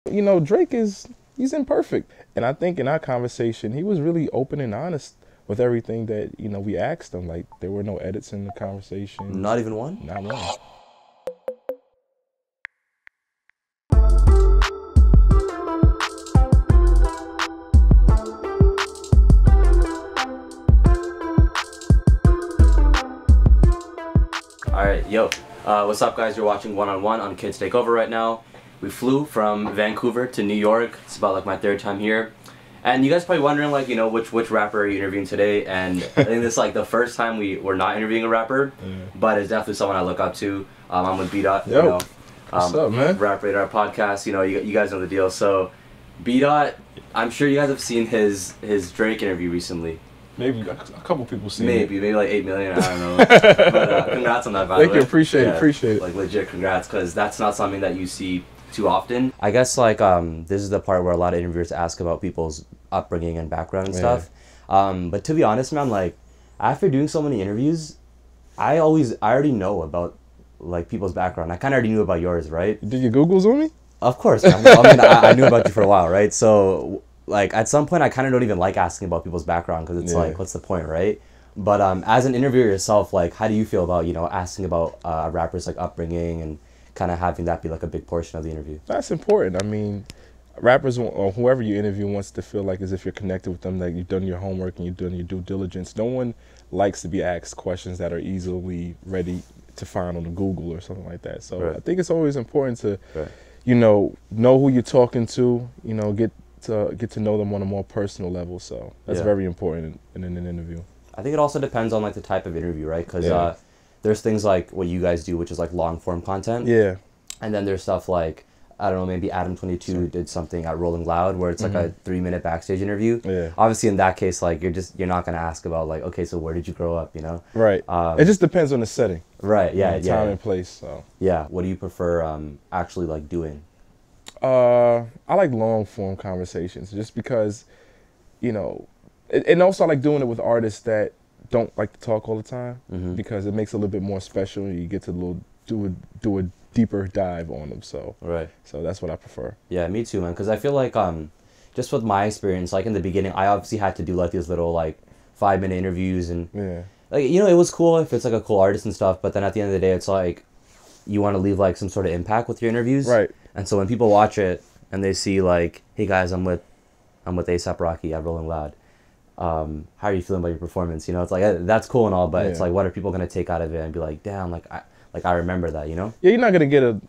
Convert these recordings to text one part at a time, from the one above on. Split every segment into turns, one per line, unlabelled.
You know, Drake he's imperfect. And I think in our conversation, he was really open and honest with everything that, you know, we asked him. Like, there were no edits in the conversation.
Not even one?
Not one.
Alright, yo. What's up, guys? You're watching One on One on Kids Takeover right now. We flew from Vancouver to New York. It's about like my third time here. And you guys probably wondering, like, you know, which rapper are you interviewing today? And I think this is like the first time we're not interviewing a rapper, but it's definitely someone I look up to. I'm with B Dot.
Yo,
you know,
what's up, man?
Rap Radar podcast. You know, you guys know the deal. So, B Dot, I'm sure you guys have seen his Drake interview recently.
Maybe a couple people see
maybe like 8 million. I don't know. But congrats on that, by the way.
Thank you. Appreciate it.
Like legit, congrats, because that's not something that you see too often. I guess like this is the part where a lot of interviewers ask about people's upbringing and background and stuff. But to be honest, man, like after doing so many interviews, I already know about like people's background. I kind of already knew about yours, right?
Did you Googles on me?
Of course, man. I mean, I knew about you for a while, right? So like at some point, I kind of don't even like asking about people's background because it's like, what's the point, right? But as an interviewer yourself, like how do you feel about, you know, asking about rappers like upbringing and kind of having that be like a big portion of the interview?
That's important. I mean, rappers or whoever you interview wants to feel like as if you're connected with them, that you've done your homework and you've done your due diligence. No one likes to be asked questions that are easily ready to find on the Google or something like that. So I think it's always important to, you know who you're talking to, you know, get to know them on a more personal level. So that's very important in an interview.
I think it also depends on like the type of interview, right? Because there's things like what you guys do, which is like long form content.
Yeah.
And then there's stuff like, I don't know, maybe Adam22 did something at Rolling Loud where it's like a 3-minute backstage interview.
Yeah.
Obviously in that case, like you're not gonna ask about like, okay, so where did you grow up, you know?
Right. It just depends on the setting.
Right. Yeah.
Time and place. So.
Yeah. What do you prefer actually like doing?
I like long form conversations just because, you know, and also I like doing it with artists that don't like to talk all the time because it makes it a little bit more special. You get to do a deeper dive on them. So so that's what I prefer.
Yeah, me too, man. Because I feel like just with my experience, like in the beginning, I obviously had to do like these little like 5-minute interviews and like, you know, it was cool if it's like a cool artist and stuff. But then at the end of the day, it's like you want to leave like some sort of impact with your interviews.
Right.
And so when people watch it and they see like, hey guys, I'm with A$AP Rocky at Rolling Loud. How are you feeling about your performance? You know, it's like that's cool and all, but it's like, what are people gonna take out of it and be like, damn, like I remember that, you know?
Yeah, you're not gonna get an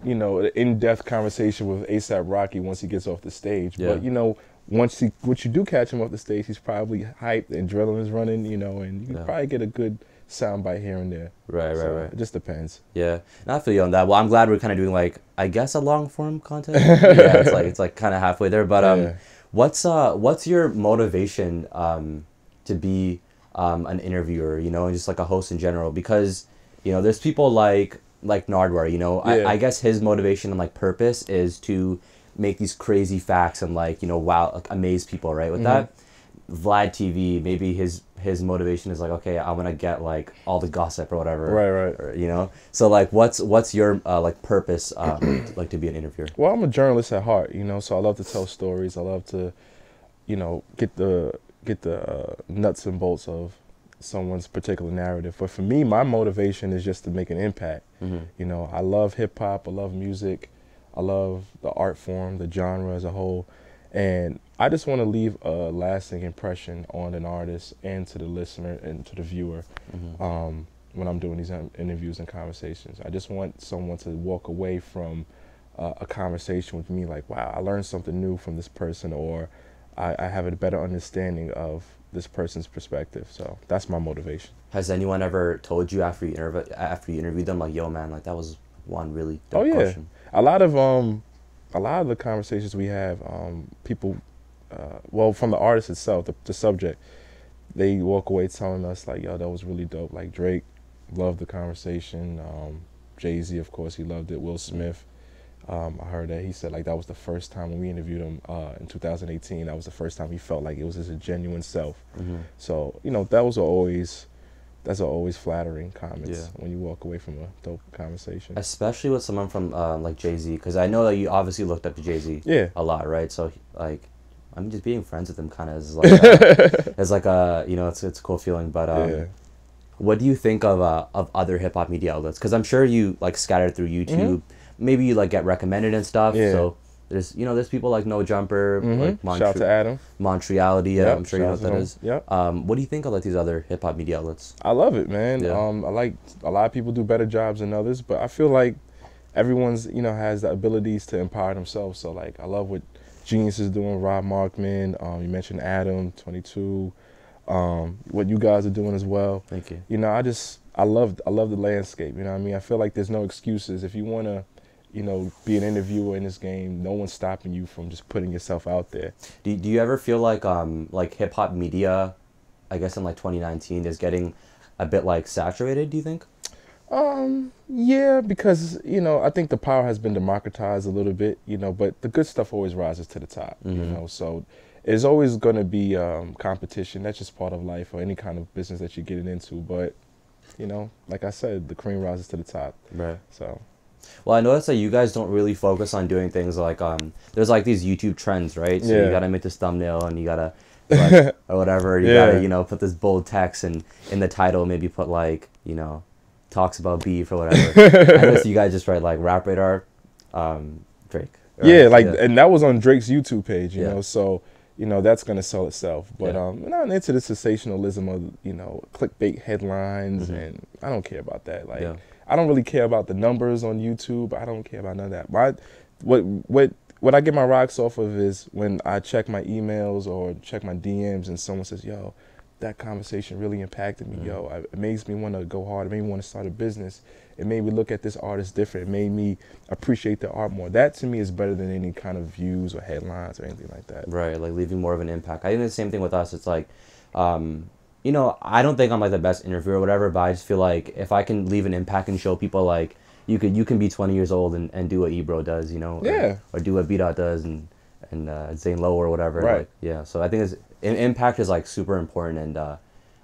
in-depth conversation with A$AP Rocky once he gets off the stage. Yeah. But you know, once you do catch him off the stage, he's probably hyped, the adrenaline's running, you know, and you can probably get a good soundbite here and there.
Right.
It just depends.
Yeah, and I feel you on that. Well, I'm glad we're kind of doing like, I guess, a long form content. Yeah, it's like kind of halfway there. But what's your motivation to be an interviewer? You know, and just like a host in general, because you know there's people like Nardwar. You know, I guess his motivation and like purpose is to make these crazy facts and like, you know, wow, like, amaze people, right? With that, Vlad TV, maybe his motivation is like, okay, I want to get like all the gossip or whatever,
right,
or, you know. So like, what's your like purpose like to be an interviewer?
Well, I'm a journalist at heart, you know, so I love to tell stories. I love to, you know, get the nuts and bolts of someone's particular narrative. But for me, my motivation is just to make an impact. You know, I love hip hop, I love music, I love the art form, the genre as a whole, and I just want to leave a lasting impression on an artist and to the listener and to the viewer when I'm doing these interviews and conversations. I just want someone to walk away from a conversation with me like, wow, I learned something new from this person, or I have a better understanding of this person's perspective. So that's my motivation.
Has anyone ever told you after you interviewed them, like, yo, man, like that was one really dope question?
A lot of the conversations we have, people, well, from the artist itself, the subject, they walk away telling us like, yo, that was really dope. Like Drake loved the conversation. Jay-Z, of course, he loved it. Will Smith, I heard that he said like that was the first time when we interviewed him in 2018, that was the first time he felt like it was his genuine self. So, you know, those are always that's always flattering comments when you walk away from a dope conversation.
Especially with someone from like Jay-Z, because I know that you obviously looked up to Jay-Z a lot, right? So like, I'm just being friends with him kind of is like it's like a, you know, it's a cool feeling. But what do you think of other hip hop media outlets? Because I'm sure you like scattered through YouTube. Maybe you like get recommended and stuff. So there's, you know, there's people like No Jumper, like
shout out to Adam.
Montreality, I'm sure you know what that is.
Yep.
What do you think of like these other hip hop media outlets?
I love it, man. I like, a lot of people do better jobs than others, but I feel like everyone's, you know, has the abilities to empower themselves. So like, I love what Genius is doing, Rob Markman. You mentioned Adam, 22. What you guys are doing as well.
Thank you.
You know, I love the landscape. You know what I mean? I feel like there's no excuses. If you want to, you know, be an interviewer in this game, no one's stopping you from just putting yourself out there.
Do you ever feel like hip hop media, I guess in like 2019, is getting a bit like saturated, do you think?
Yeah, because, you know, I think the power has been democratized a little bit, you know, but the good stuff always rises to the top, you know, so there's always going to be competition. That's just part of life or any kind of business that you're getting into. But, you know, like I said, the cream rises to the top.
Right.
So.
Well, I noticed that you guys don't really focus on doing things like, there's like these YouTube trends, right? So you got to make this thumbnail and you got to, like, or whatever, you got to, you know, put this bold text and in the title maybe put like, you know, talks about beef or whatever. I noticed you guys just write like Rap Radar, Drake. Right?
Yeah, like, and that was on Drake's YouTube page, you know, so, you know, that's going to sell itself. But I'm not into the sensationalism of, you know, clickbait headlines, and I don't care about that. Like, I don't really care about the numbers on YouTube. I don't care about none of that. What I get my rocks off of is when I check my emails or check my DMs and someone says, yo, that conversation really impacted me. Yo, it makes me want to go hard. It made me want to start a business. It made me look at this artist different. It made me appreciate the art more. That to me is better than any kind of views or headlines or anything like that.
Right, like leaving more of an impact. I think the same thing with us. It's like, you know, I don't think I'm like the best interviewer or whatever, but I just feel like if I can leave an impact and show people like you can be 20 years old and do what Ebro does, you know, or do what B Dot does and Zane Lowe or whatever.
Right.
Like, so I think impact is like super important, and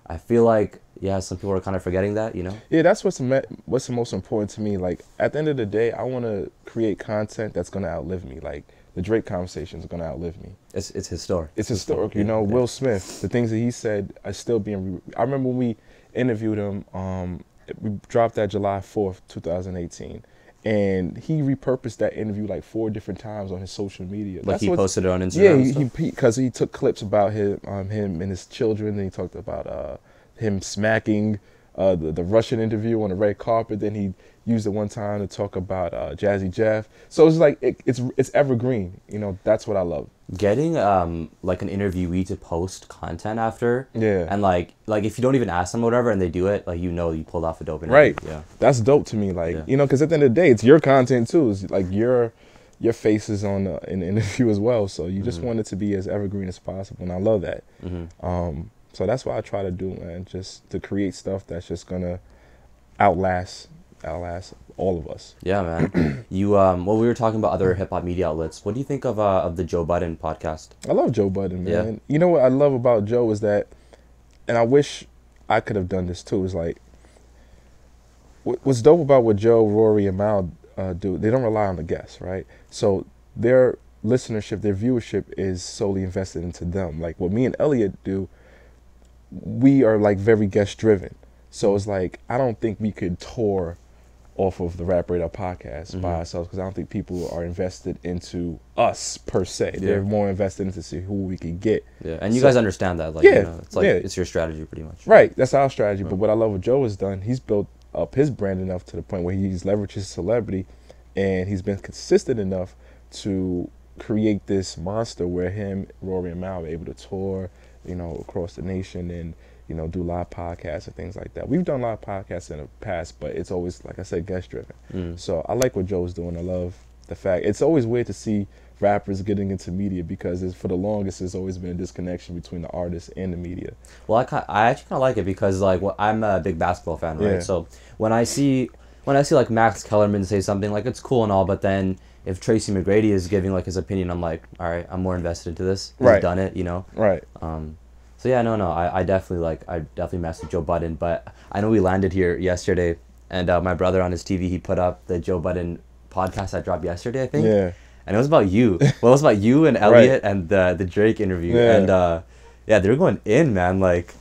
I feel like some people are kind of forgetting that, you know. Yeah,
that's what's the most important to me. Like at the end of the day, I want to create content that's gonna outlive me. Like the Drake conversation is gonna outlive me.
It's historic.
It's historic. You know, Will Smith, the things that he said are still being. I remember when we interviewed him. We dropped that July 4th, 2018. And he repurposed that interview like 4 different times on his social media.
Like he posted it on Instagram?
Yeah, because he took clips about him and his children. And he talked about him smacking the Russian interview on the red carpet. Then he used it one time to talk about Jazzy Jeff. So it's like, it's evergreen. You know, that's what I love.
Getting like an interviewee to post content after, and like if you don't even ask them or whatever and they do it, like, you know, you pulled off a dope interview.
Right. Yeah, that's dope to me. Like, you know, because at the end of the day, it's your content too. It's like your face is on in the interview as well. So you just want it to be as evergreen as possible, and I love that. So that's what I try to do, man. Just to create stuff that's just gonna outlast all of us. Yeah,
man. You well, we were talking about other hip hop media outlets. What do you think of the Joe Budden podcast?
I love Joe Budden, man. Yeah. You know what I love about Joe is that, and I wish I could have done this too, is like, what's dope about what Joe, Rory, and Mal do, they don't rely on the guests, right? So their listenership, their viewership is solely invested into them. Like what me and Elliott do, we are like very guest driven. So it's like, I don't think we could tour off of the Rap Radar podcast by ourselves, because I don't think people are invested into us per se. They're more invested into see who we can get.
Yeah, and you guys understand that. Like, you know, it's like it's your strategy pretty much.
Right, that's our strategy. But what I love what Joe has done, he's built up his brand enough to the point where he's leveraged his celebrity, and he's been consistent enough to create this monster where him, Rory, and Mal are able to tour, you know, across the nation and, you know, do live podcasts and things like that. We've done live podcasts in the past, but it's always, like I said, guest driven. So I like what Joe's doing. I love the fact, it's always weird to see rappers getting into media, because for the longest there's always been a disconnection between the artist and the media.
Well, I actually kind of like it, because like, I'm a big basketball fan, right? So when I see like Max Kellerman say something, like, it's cool and all, but then if Tracy McGrady is giving like his opinion, I'm like, all right, I'm more invested into this. He's done it, you know. So yeah, no, I definitely messed with Joe Budden, but I know we landed here yesterday, and my brother on his TV, he put up the Joe Budden podcast that dropped yesterday, I think.
Yeah.
And it was about you. Well, it was about you and Elliott and the Drake interview.
Yeah.
And yeah, they were going in, man. Like,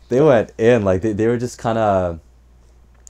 they went in. Like, they were just kind of...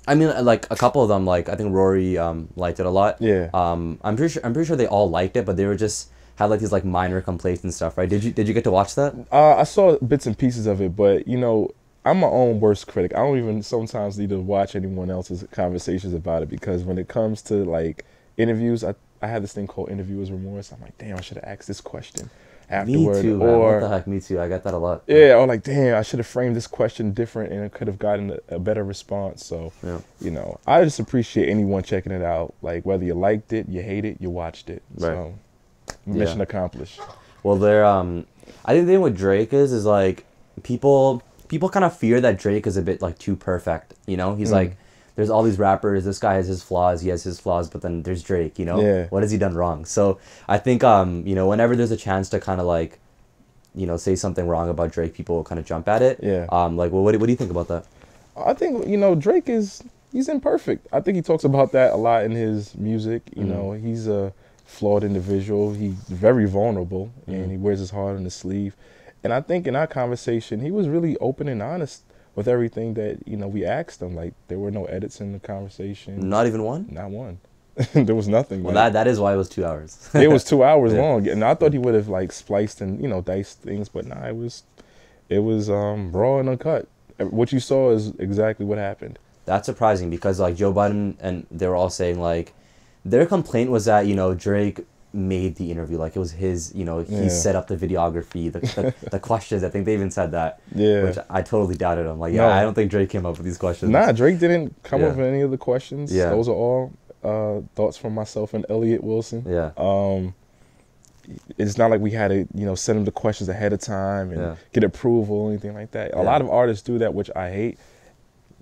I mean, like, a couple of them, like, I think Rory liked it a lot.
Yeah.
I'm pretty sure they all liked it, but they were just... had like these like minor complaints and stuff, right? Did you get to watch that?
I saw bits and pieces of it, but you know, I'm my own worst critic. I don't even sometimes need to watch anyone else's conversations about it, because when it comes to like interviews, I have this thing called interviewer's remorse. I'm like, damn, I should have asked this question afterward.
Me too, man. What the heck? Me too. I get that a lot.
Yeah, or like, damn, I should have framed this question different and it could have gotten a better response. So,
yeah.
You know, I just appreciate anyone checking it out. Like, whether you liked it, you hate it, you watched it.
Right.
So, mission accomplished.
Well, there. I think the thing with Drake is like people kind of fear that Drake is a bit like too perfect. You know, he's like, there's all these rappers. This guy has his flaws. He has his flaws, but then there's Drake. You know, what has he done wrong? So I think you know, whenever there's a chance to kind of like, you know, say something wrong about Drake, people kind of jump at it.
Yeah.
Like, well, what do you think about that?
I think, you know, Drake he's imperfect. I think he talks about that a lot in his music. You know, he's a flawed individual. He's very vulnerable, and he wears his heart on his sleeve. And I think in our conversation, he was really open and honest with everything that, you know, we asked him. Like, there were no edits in the conversation.
Not even one?
Not one. There was nothing.
Well, that is why it was 2 hours.
It was 2 hours long, and I thought he would have like spliced and, you know, diced things, but nah, it was raw and uncut. What you saw is exactly what happened.
That's surprising, because like Joe Budden and they were all saying like their complaint was that, you know, Drake made the interview, like it was his, you know, he set up the videography, the questions. I think they even said that. Yeah. Which I totally doubted. I'm like, yeah, no. I don't think Drake came up with these questions.
Nah, Drake didn't come up with any of the questions.
Yeah.
Those are all thoughts from myself and Elliott Wilson.
Yeah.
It's not like we had to, you know, send him the questions ahead of time and get approval or anything like that. A lot of artists do that, which I hate.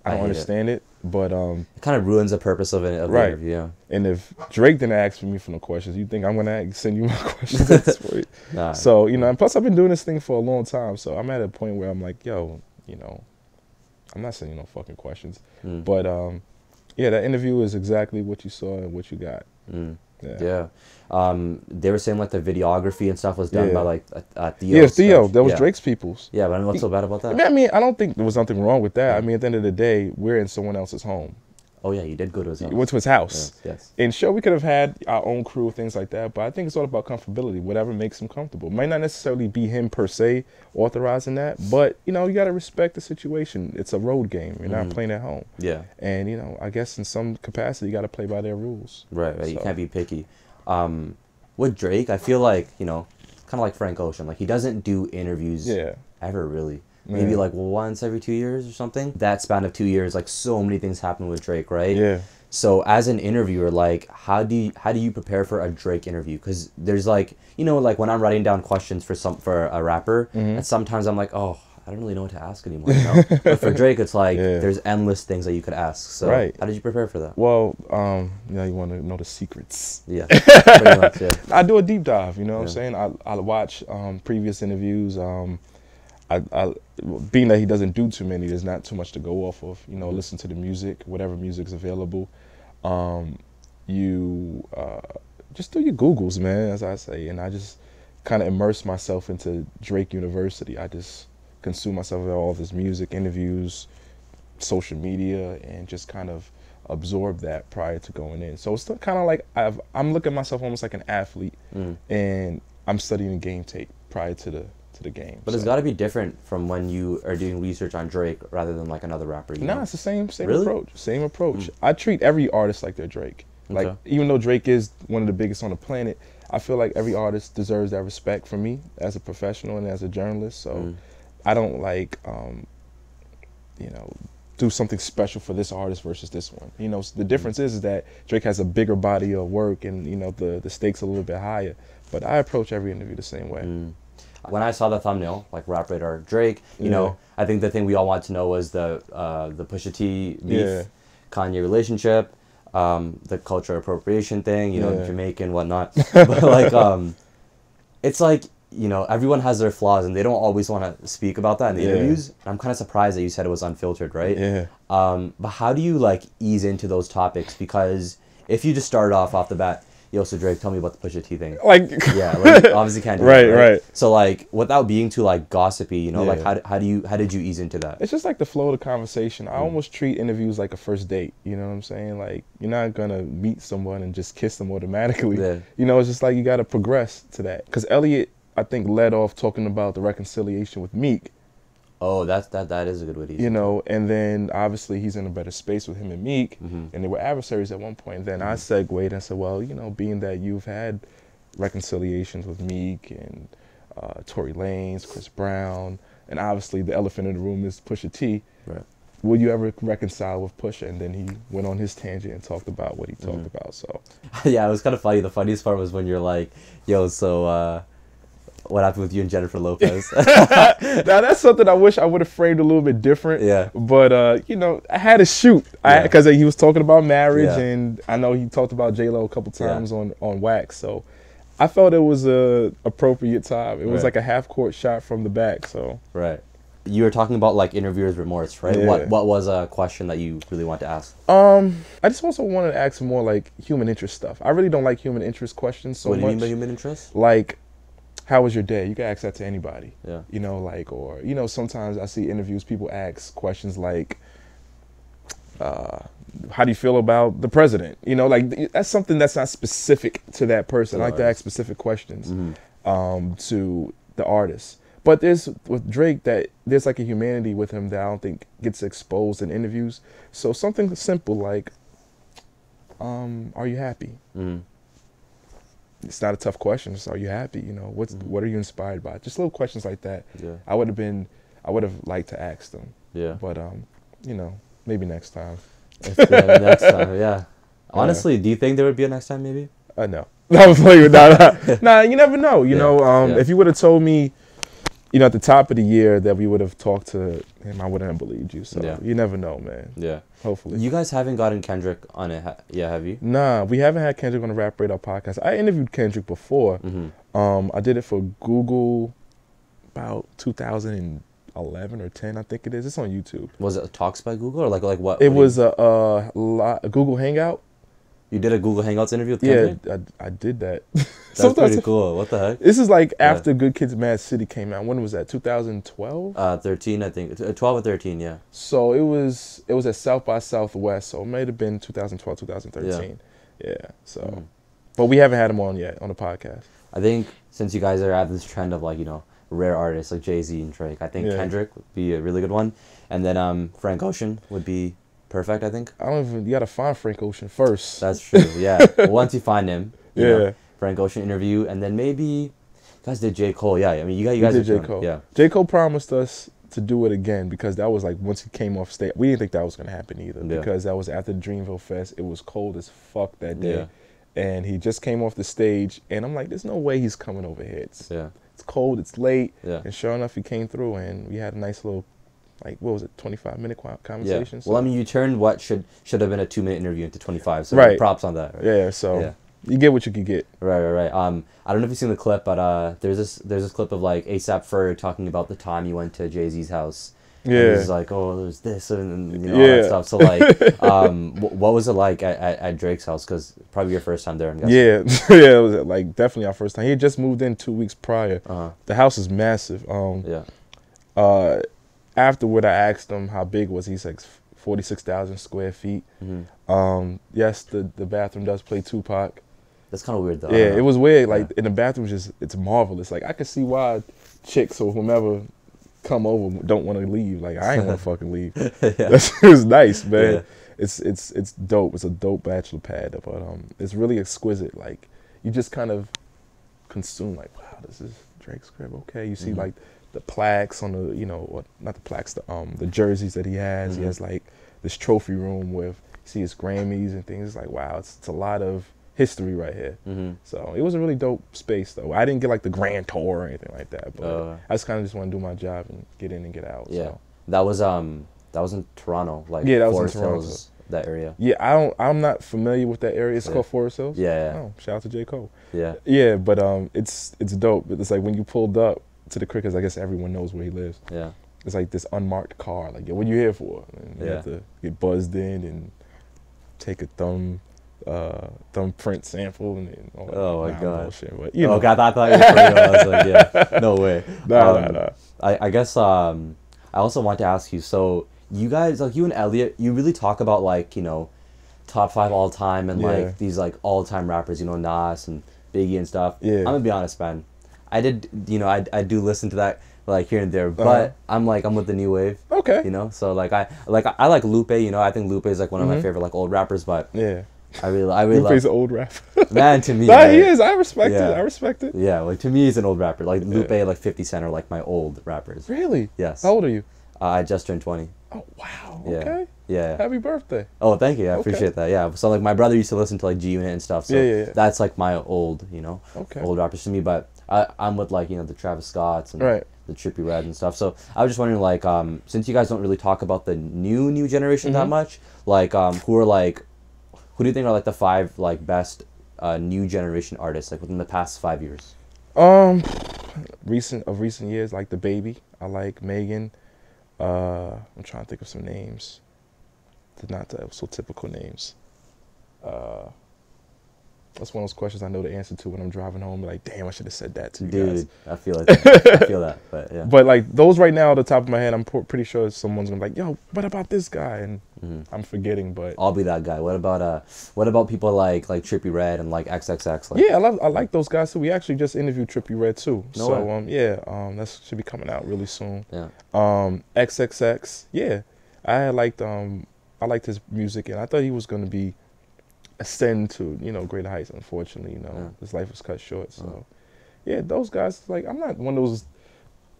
I don't understand it, but
it kind of ruins the purpose of the interview. Yeah.
And if Drake didn't ask for me for no questions, you think I'm gonna send you my questions? Nah. So, you know, and plus I've been doing this thing for a long time, so I'm at a point where I'm like, yo, you know, I'm not sending no fucking questions. But yeah, that interview is exactly what you saw and what you got.
Yeah. They were saying like the videography and stuff was done by like Theo.
Yeah, Theo. That was Drake's people's.
Yeah, but I mean, what's so bad about that?
I mean, I don't think there was nothing wrong with that. I mean, at the end of the day, we're in someone else's home.
Oh yeah, you did go to his house.
We went to his house.
Yes.
And sure, we could have had our own crew, things like that, but I think it's all about comfortability, whatever makes him comfortable. It might not necessarily be him per se authorizing that, but, you know, you got to respect the situation. It's a road game. You're not playing at home. Yeah. And, you know, I guess in some capacity, you got to play by their rules.
Right. So. You can't be picky. With Drake, I feel like, you know, kind of like Frank Ocean. Like, he doesn't do interviews ever, really. Maybe like once every 2 years or something. That span of 2 years, like so many things happen with Drake, right? Yeah. So as an interviewer, like how do you prepare for a Drake interview? Because there's like, you know, like when I'm writing down questions for a rapper, and sometimes I'm like, oh, I don't really know what to ask anymore. You know? But for Drake, it's like there's endless things that you could ask. So how did you prepare for that?
Well, you know, you want to know the secrets.
Yeah. Pretty much, yeah.
I do a deep dive. You know what I'm saying? I watch previous interviews. I being that he doesn't do too many, there's not too much to go off of. You know, listen to the music, whatever music's available. You just do your Googles, man, as I say, and I just kind of immerse myself into Drake University. I just consume myself with all this music, interviews, social media, and just kind of absorb that prior to going in. So it's kind of like I'm looking at myself almost like an athlete, and I'm studying game tape prior to the game.
But it's got to be different from when you are doing research on Drake rather than like another rapper.
No, it's the same
really?
approach. Same approach. I treat every artist like they're Drake. Like, even though Drake is one of the biggest on the planet, I feel like every artist deserves that respect from me as a professional and as a journalist. So I don't like, you know, do something special for this artist versus this one. You know, the difference is that Drake has a bigger body of work and, you know, the stakes are a little bit higher. But I approach every interview the same way.
When I saw the thumbnail, like Rap Radar Drake, you know, I think the thing we all want to know was the Pusha T beef, Kanye relationship, the cultural appropriation thing, you know, Jamaican, whatnot. But like, it's like you know, everyone has their flaws and they don't always want to speak about that in the interviews. I'm kind of surprised that you said it was unfiltered, right?
Yeah.
But how do you like ease into those topics? Because if you just started off the bat, yo, so Drake, tell me about the Pusha T thing.
Like,
yeah, like, obviously can't do
right,
that,
right.
So like, without being too like gossipy, you know, like how did you ease into that?
It's just like the flow of the conversation. I almost treat interviews like a first date. You know what I'm saying? Like, you're not gonna meet someone and just kiss them automatically.
Yeah.
You know, it's just like you gotta progress to that. Because Elliott, I think, led off talking about the reconciliation with Meek.
Oh, that is a good way to use it.
You know, and then obviously he's in a better space with him and Meek, and they were adversaries at one point. Then I segued and said, well, you know, being that you've had reconciliations with Meek and Tory Lanez, Chris Brown, and obviously the elephant in the room is Pusha T.
Right.
Will you ever reconcile with Pusha? And then he went on his tangent and talked about what he talked about. So
yeah, it was kind of funny. The funniest part was when you're like, yo, so what happened with you and Jennifer Lopez?
Now that's something I wish I would have framed a little bit different.
Yeah.
But you know, I had to shoot because he was talking about marriage, and I know he talked about J-Lo a couple times on Wax. So I felt it was a appropriate time. It was like a half-court shot from the back. So
you were talking about like interviewer's remorse, right?
Yeah.
What was a question that you really want to ask?
I just also wanted to ask more like human interest stuff. I really don't like human interest questions so much.
What do you mean by human interest?
Like, how was your day? You can ask that to anybody.
Yeah.
You know, like, or, you know, sometimes I see interviews, people ask questions like, how do you feel about the president? You know, like, that's something that's not specific to that person. I like to ask specific questions to the artist. But there's, with Drake, that there's like a humanity with him that I don't think gets exposed in interviews. So something simple like, are you happy? It's not a tough question. It's, are you happy? You know, what are you inspired by? Just little questions like that.
Yeah.
I would have liked to ask them.
Yeah.
But you know, maybe next time.
Next time, yeah. Honestly, do you think there would be a next time? Maybe.
No. I was playing with nah. You never know. You know, if you would have told me, you know, at the top of the year that we would have talked to him, I wouldn't have believed you. So you never know, man.
Yeah.
Hopefully.
You guys haven't gotten Kendrick on it, have you?
Nah, we haven't had Kendrick on the Rap Radar podcast. I interviewed Kendrick before. I did it for Google about 2011 or 10, I think it is. It's on YouTube.
Was it Talks by Google or like what?
It was a Google Hangout.
You did a Google Hangouts interview with Kendrick?
Yeah, I did that.
That's pretty cool. What the heck?
This is like after Good Kids Mad City came out. When was that? 2012?
13, I think. 12 or 13, yeah.
So it was at South by Southwest. So it might have been 2012, 2013. Yeah. So, but we haven't had him on yet on the podcast.
I think since you guys are at this trend of like, you know, rare artists like Jay-Z and Drake, I think Kendrick would be a really good one. And then Frank Ocean would be perfect, I think.
You gotta find Frank Ocean first.
That's true, yeah. Once you find him, you know, Frank Ocean interview, and then maybe you guys did J. Cole. Yeah, I mean, you guys
did J. Cole.
Yeah.
J. Cole promised us to do it again because that was like once he came off stage. We didn't think that was gonna happen either because that was after the Dreamville Fest. It was cold as fuck that day. And he just came off the stage, and I'm like, there's no way he's coming over here. It's cold, it's late, and sure enough, he came through, and we had a nice little, like, what was it, 25-minute conversation?
Yeah. Well, I mean, you turned what should have been a 2-minute interview into 25, so props on that. Right?
Yeah, so you get what you can get.
Right. I don't know if you've seen the clip, but there's this clip of like ASAP Ferg talking about the time he went to Jay-Z's house. And he's like, oh, there's this and you know, all that stuff. So like, what was it like at Drake's house? Because probably your first time there, I'm guessing.
Yeah, it was like definitely our first time. He had just moved in 2 weeks prior. The house is massive. Afterward, I asked him how big was he. He's like 46,000 square feet. Yes, the bathroom does play Tupac.
That's kind of weird though.
Yeah, it was weird. Like in the bathroom, it's marvelous. Like I could see why chicks or whomever come over don't want to leave. Like I ain't want to fucking leave. It was nice, man. It's dope. It's a dope bachelor pad, but it's really exquisite. Like you just kind of consume. Like wow, this is Drake's crib. Okay, you see like the plaques on the, you know, or not the plaques, the jerseys that he has. He has like this trophy room with, you see his Grammys and things. It's like wow, it's a lot of history right here. So it was a really dope space though. I didn't get like the grand tour or anything like that, but I just kind of just want to do my job and get in and get out.
Yeah, so. That was in Toronto, like
that was
Forest
in Toronto.
Hills. that area?
Yeah, I'm not familiar with that area. It's called Forest Hills.
Yeah.
Oh, shout out to J. Cole.
Yeah.
Yeah, but it's dope. It's like when you pulled up to the Crickets, I guess everyone knows where he lives. Yeah. It's like this unmarked car. Like, what are you here for? And you have to get buzzed in and take a thumbprint sample and all that.
Oh my god.
Bullshit, but, you know.
Okay, I thought you were for real. I was like, yeah, no way.
Nah.
I guess I also want to ask you. So you guys, like you and Elliott, you really talk about like, you know, top 5 all time and like these like all time rappers. You know, Nas and Biggie and stuff. Yeah. I'm gonna be honest, man. I did, you know, I do listen to that like here and there, but I'm with the new wave. Okay. You know, so like I like Lupe. You know, I think Lupe is like one of my favorite like old rappers, but yeah. I really
Lupe's an old rapper.
Man, to me.
Nah, right? He is. I respect it. I respect it.
Yeah, like to me, he's an old rapper. Like Lupe, like 50 Cent are like my old rappers.
Really?
Yes.
How old are you?
I just turned 20.
Oh wow. Okay.
Yeah.
Happy birthday.
Oh, thank you. I appreciate that. Yeah. So like my brother used to listen to like G Unit and stuff. So that's like my old, you know, old rappers to me. But I'm with like, you know, the Travis Scotts and the Trippie Redd and stuff. So I was just wondering, like, since you guys don't really talk about the new generation that much, like, who do you think are like the 5 like best new generation artists like within the past 5 years?
Recent years, like the Baby. I like Megan. I'm trying to think of some names. They're not so typical names. That's one of those questions I know the answer to when I'm driving home. Like, damn, I should have said that to you guys.
Dude, I feel like that. I feel that, but yeah.
But like those right now, at the top of my head, I'm pretty sure someone's gonna be like, "Yo, what about this guy?" And I'm forgetting, but
I'll be that guy. What about people like Trippie Redd and like XXX?
Like, yeah, I like those guys too. We actually just interviewed Trippie Redd too. That should be coming out really soon. Yeah. XXX, yeah, I liked his music, and I thought he was gonna be ascend to, you know, greater heights. Unfortunately, you know, his life was cut short. So yeah, those guys, like, I'm not one of those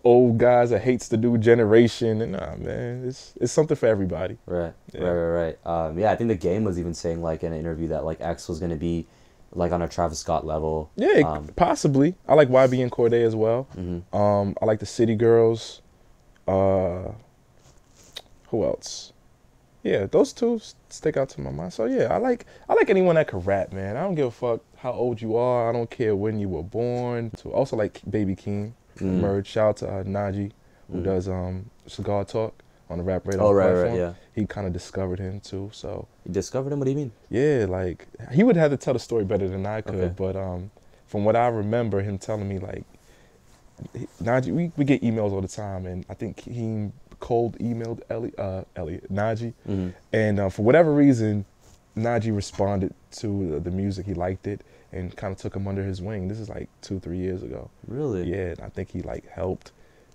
old guys that hates the new generation. And nah, man, it's something for everybody.
Right. Yeah. Right. Yeah, I think the Game was even saying like in an interview that like X was gonna be like on a Travis Scott level.
Yeah, possibly. I like YB and Cordae as well. I like the City Girls. Who else? Yeah, those two stick out to my mind. So yeah, I like anyone that can rap, man. I don't give a fuck how old you are. I don't care when you were born. So also like Baby Keem, Merge. Shout out to Najee, who does Cigar Talk on the Rap Radar platform. Right, yeah. He kind of discovered him too. So
you discovered him? What do you mean?
Yeah, like he would have to tell the story better than I could. But from what I remember, him telling me like Najee, we get emails all the time, and I think he cold emailed Najee, and for whatever reason, Najee responded to the music. He liked it and kind of took him under his wing. This is like 2-3 years ago.
Really?
Yeah, and I think he like helped,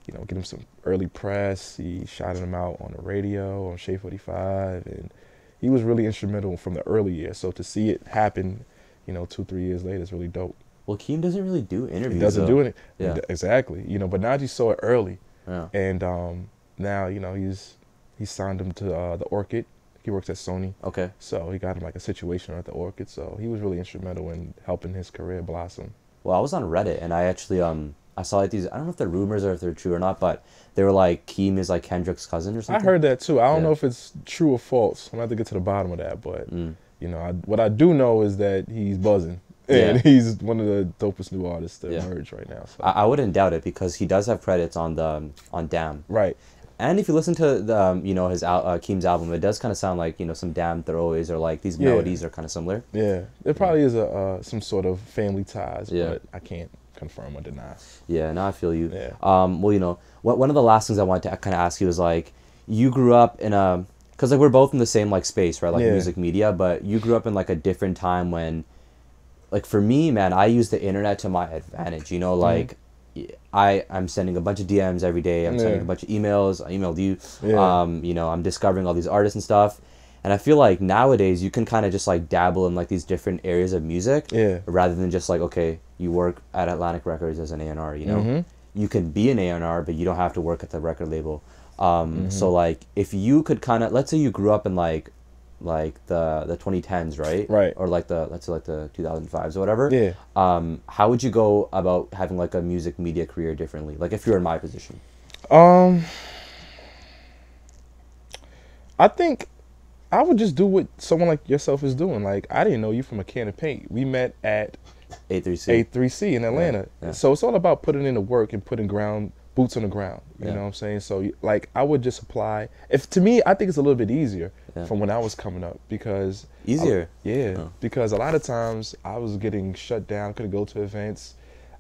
you know, get him some early press. He shouted him out on the radio on Shea 45, and he was really instrumental from the early years. So to see it happen, you know, 2-3 years later is really dope.
Well, Keem doesn't really do interviews.
He doesn't do it. Yeah, exactly. You know, but Najee saw it early, and now, you know, he's signed him to the Orchid. He works at Sony. Okay. So he got him like a situation at the Orchid. So he was really instrumental in helping his career blossom.
Well, I was on Reddit and I actually I saw like these, I don't know if they're rumors or if they're true or not, but they were like Keem is like Kendrick's cousin or something.
I heard that too. I don't know if it's true or false. I'm gonna have to get to the bottom of that, but you know, what I do know is that he's buzzing. And he's one of the dopest new artists to emerge right now. So.
I wouldn't doubt it because he does have credits on Damn.
Right.
And if you listen to the you know, his Keem's album, it does kind of sound like, you know, some Damn throwaways or like these melodies are kind of similar.
Yeah, there probably is some sort of family ties, but I can't confirm or deny.
Yeah, no, I feel you. Yeah. Well, you know, one of the last things I wanted to kind of ask you is like, you grew up in a, because like we're both in the same like space, right? Like music media, but you grew up in like a different time when, like for me, man, I use the internet to my advantage. You know, like. I'm sending a bunch of DMs every day. I'm sending a bunch of emails. I emailed you. You know, I'm discovering all these artists and stuff. And I feel like nowadays you can kind of just like dabble in like these different areas of music rather than just like, okay, you work at Atlantic Records as an A&R, you know? You can be an A&R, but you don't have to work at the record label. So like if you could kind of, let's say you grew up in like the 2010s, right? Right. Or like let's say like the 2005s or whatever. Yeah. How would you go about having like a music media career differently? Like if you're in my position.
I think I would just do what someone like yourself is doing. Like, I didn't know you from a can of paint. We met at A3C in Atlanta.
Yeah.
So it's all about putting in the work and putting boots on the ground. You know what I'm saying? So like, I would just apply. If to me, I think it's a little bit easier from when I was coming up, because because a lot of times I was getting shut down. Couldn't go to events.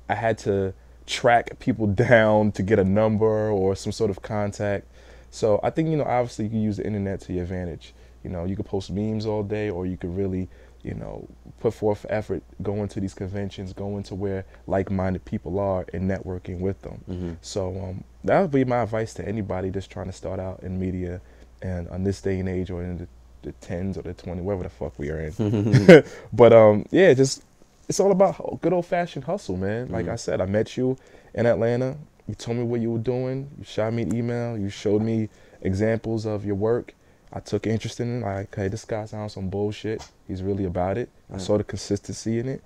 I had to track people down to get a number or some sort of contact. So I think, obviously you can use the internet to your advantage. You could post memes all day, or you could really, put forth effort, going to these conventions, going to where like-minded people are and networking with them. So that would be my advice to anybody that's trying to start out in media and on this day and age, or in the 10s or the 20s, wherever the fuck we are in. But it's all about good old-fashioned hustle, man. Like I said, I met you in Atlanta. You told me what you were doing. You shot me an email. You showed me examples of your work. I took interest in it. Like, hey, this guy sounds some bullshit. He's really about it. I saw the consistency in it.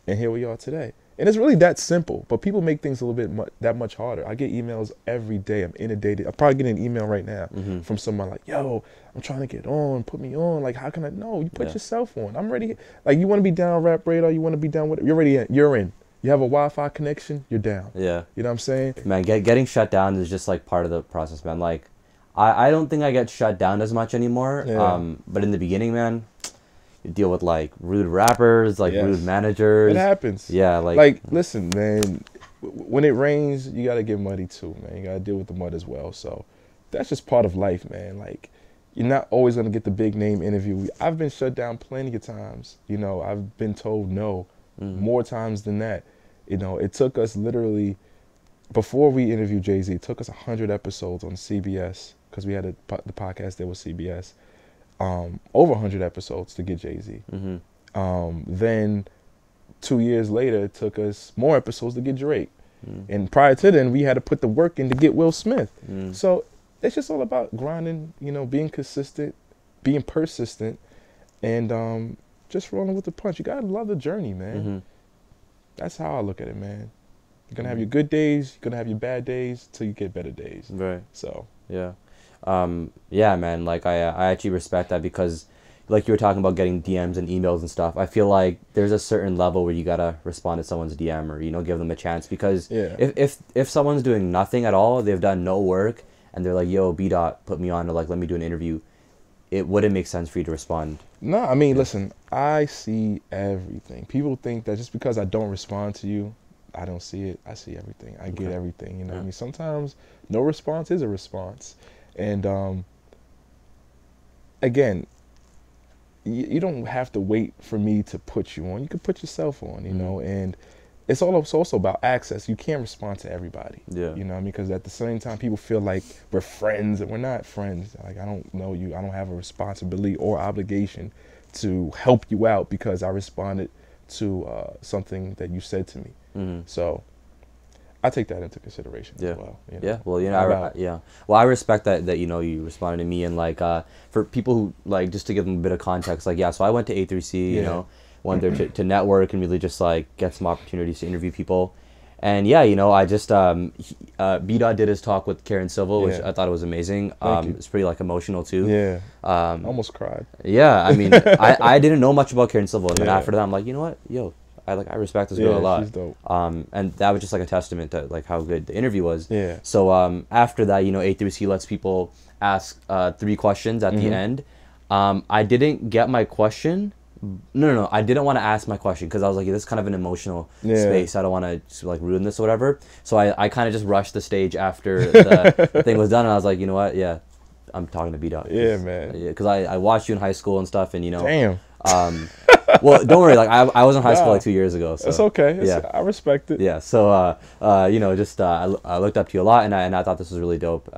And here we are today. And it's really that simple. But people make things a little bit that much harder. I get emails every day. I'm inundated. I'm probably getting an email right now from someone like, yo, I'm trying to get on. Put me on. Like, how can I? No, you put yourself on. I'm ready. Like, you want to be down Rap Radar? You want to be down with it? You're already in. You're in. You have a Wi-Fi connection, you're down. Yeah. You know what I'm saying?
Man, getting shut down is just like part of the process, man. Like, I don't think I get shut down as much anymore. But in the beginning, man, you deal with like rude rappers, like rude managers.
It happens.
Yeah,
like listen, man, when it rains, you gotta get muddy too, man. You gotta deal with the mud as well. So that's just part of life, man. Like, you're not always gonna get the big name interview. I've been shut down plenty of times. I've been told no more times than that. It took us literally, before we interviewed Jay-Z, it took us 100 episodes on CBS, because we had the podcast there with CBS, over 100 episodes to get Jay-Z. Then 2 years later, it took us more episodes to get Drake. And prior to then, we had to put the work in to get Will Smith. So it's just all about grinding, being consistent, being persistent, and just rolling with the punch. You gotta love the journey, man. That's how I look at it, man. You're gonna have your good days, you're gonna have your bad days, till you get better days.
Right.
So
yeah, man. Like, I actually respect that, because, like, you were talking about getting DMs and emails and stuff. I feel like there's a certain level where you gotta respond to someone's DM, or give them a chance, because if someone's doing nothing at all, they've done no work, and they're like, yo, B Dot, put me on, or like, let me do an interview, it wouldn't make sense for you to respond.
No, I mean, listen, I see everything. People think that just because I don't respond to you, I don't see it. I see everything. I get everything. What I mean? Sometimes no response is a response. And again, you don't have to wait for me to put you on. You can put yourself on, and it's also about access. You can't respond to everybody. Yeah. You know what I mean? Because at the same time, people feel like we're friends, and we're not friends. Like, I don't know you. I don't have a responsibility or obligation to help you out because I responded to something that you said to me. So I take that into consideration as well.
Yeah. Well, Well, I respect that you responded to me, and like for people who, like, just to give them a bit of context, like, so I went to A3C, went there to network and really just like get some opportunities to interview people. And I just B Dot did his talk with Karen Silva, which I thought was amazing. It's pretty like emotional too.
Yeah. Almost cried.
Yeah, I mean, I didn't know much about Karen Silva, and then after that, I'm like, you know what, I respect this girl a lot.
She's dope.
And that was just like a testament to like how good the interview was.
Yeah.
So after that, A3C lets people ask 3 questions at the end. I didn't get my question. No. I didn't want to ask my question because I was like, this is kind of an emotional space. I don't want to like ruin this or whatever. So I kind of just rushed the stage after the thing was done, and I was like, you know what? Yeah, I'm talking to B Dot.
Yeah, man.
Because I watched you in high school and stuff, and
Damn.
Well, don't worry. Like, I was in high school like 2 years ago. So
it's okay. I respect it.
Yeah. So I looked up to you a lot, and I thought this was really dope.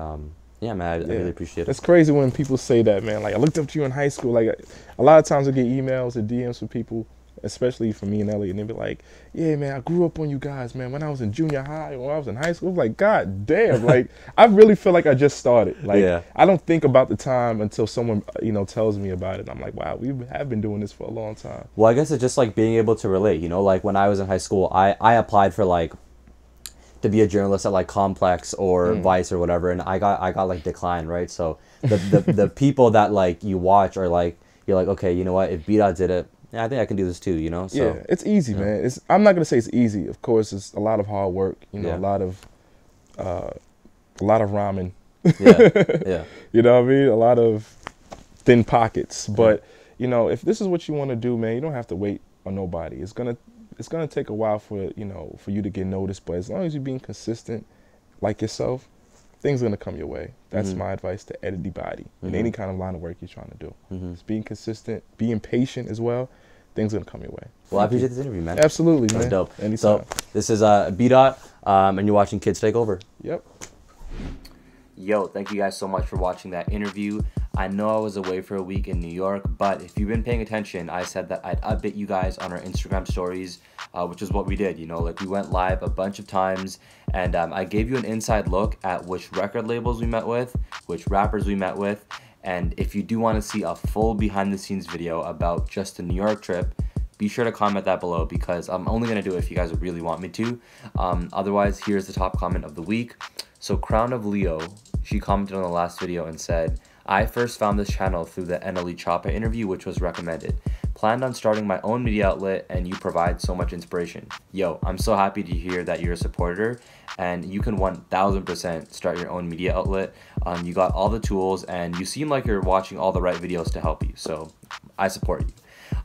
Yeah, man, I really appreciate it.
It's crazy when people say that, man. Like, I looked up to you in high school. Like, a lot of times I get emails or DMs from people, especially from me and Elliott, and they be like, yeah, man, I grew up on you guys, man. When I was in junior high, when I was in high school, I was like, God damn. Like, I really feel like I just started. Like, I don't think about the time until someone, tells me about it. I'm like, wow, we have been doing this for a long time.
Well, I guess it's just like being able to relate, like when I was in high school, I applied for like to be a journalist at like Complex or Vice or whatever, and I got like declined, right? So the people that like you watch are like, you're like, okay, you know what, if B Dot did it, yeah, I think I can do this too, you know? So
yeah, it's easy, man. I'm not gonna say it's easy. Of course, it's a lot of hard work. You know, a lot of ramen.
yeah.
You know what I mean? A lot of thin pockets. But you know, if this is what you want to do, man, you don't have to wait on nobody. It's gonna take a while for you to get noticed. But as long as you're being consistent, like yourself, things are gonna come your way. That's my advice to anybody in any kind of line of work you're trying to do. It's being consistent, being patient as well. Things are gonna come your way.
Well, I appreciate this interview, man.
Absolutely, man.
That's dope.
Anytime.
So this is B Dot, and you're watching Kids Take Over.
Yep.
Yo, thank you guys so much for watching that interview. I know I was away for a week in New York, but if you've been paying attention, I said that I'd update you guys on our Instagram stories, which is what we did. You know, like we went live a bunch of times, and I gave you an inside look at which record labels we met with, which rappers we met with, and if you do want to see a full behind-the-scenes video about just the New York trip, be sure to comment that below, because I'm only going to do it if you guys really want me to. Otherwise, here's the top comment of the week. So Crown of Leo, she commented on the last video and said, I first found this channel through the Untitled Chapter interview, which was recommended. Planned on starting my own media outlet, and you provide so much inspiration. Yo, I'm so happy to hear that you're a supporter, and you can 1000% start your own media outlet. You got all the tools, and you seem like you're watching all the right videos to help you, so I support you.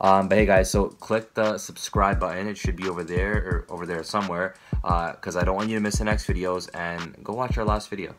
But hey guys, so click the subscribe button. It should be over there or over there somewhere, because I don't want you to miss the next videos, and go watch our last video.